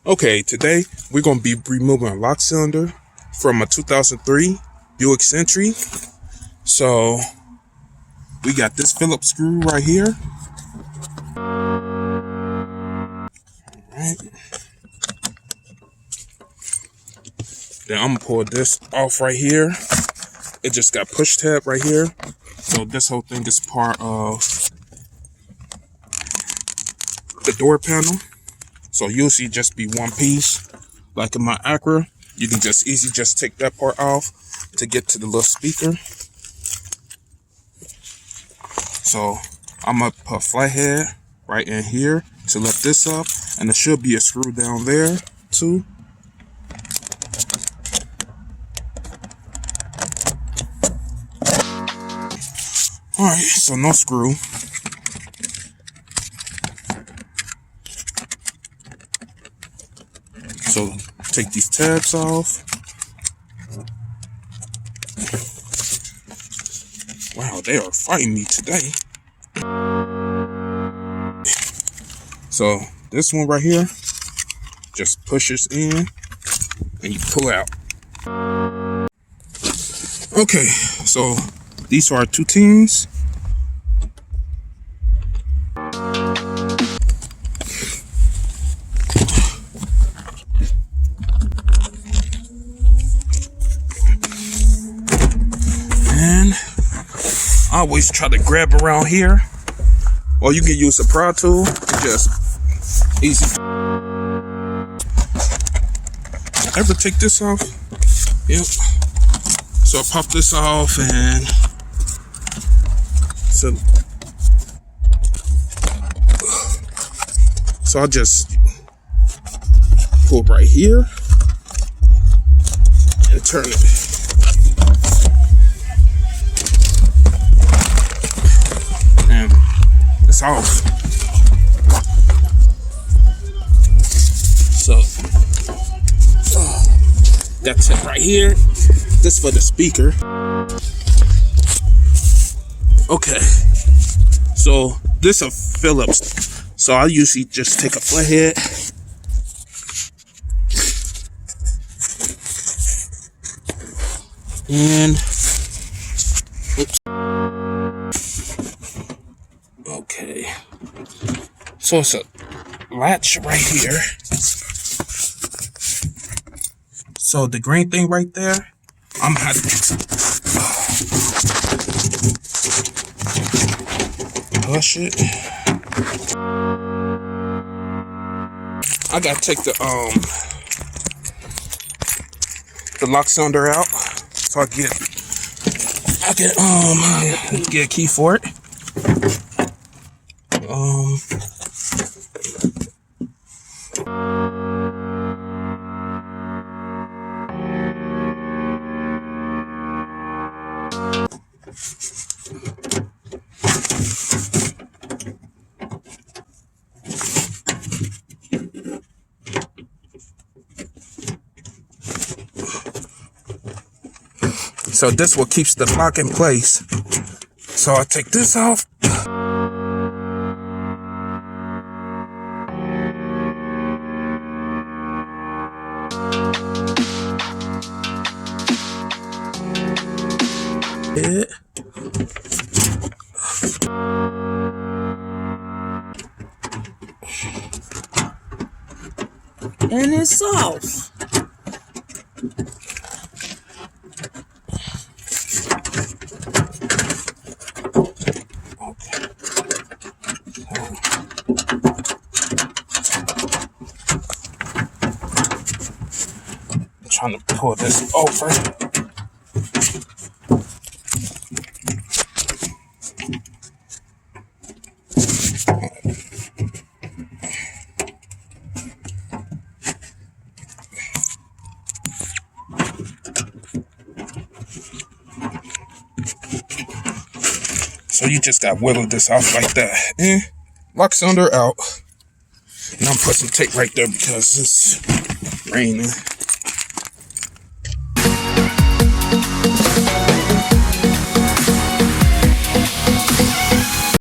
Okay, today we're going to be removing a lock cylinder from a 2003 Buick Century. So we got this Phillips screw right here. Alright. Then I'm going to pull this off right here. It just got push tab right here. So this whole thing is part of the door panel. So usually just be one piece. Like in my Acura, you can just easily just take that part off to get to the little speaker. So I'm gonna put a flathead right in here to lift this up, and there should be a screw down there too. Alright, so no screw. So take these tabs off. Wow, they are fighting me today. So this one right here just pushes in and you pull out. Okay, so these are our two teams. I always try to grab around here, or you can use a pry tool. Just easy. Ever take this off? Yep. So I pop this off, and so I just pull right here and turn it. It's off. So that's it right here. This for the speaker. Okay. So this is a Phillips. So I usually just take a flathead. And oops. Okay, so it's a latch right here. So the green thing right there, I'm gonna have to push it. I gotta take the lock cylinder out, so I can get a key for it. So this what keeps the lock in place. So I take this off. And it's off. I'm trying to pull this over. So you just got wiggle this off like that. And lock cylinder out. And I'm putting some tape right there because it's raining.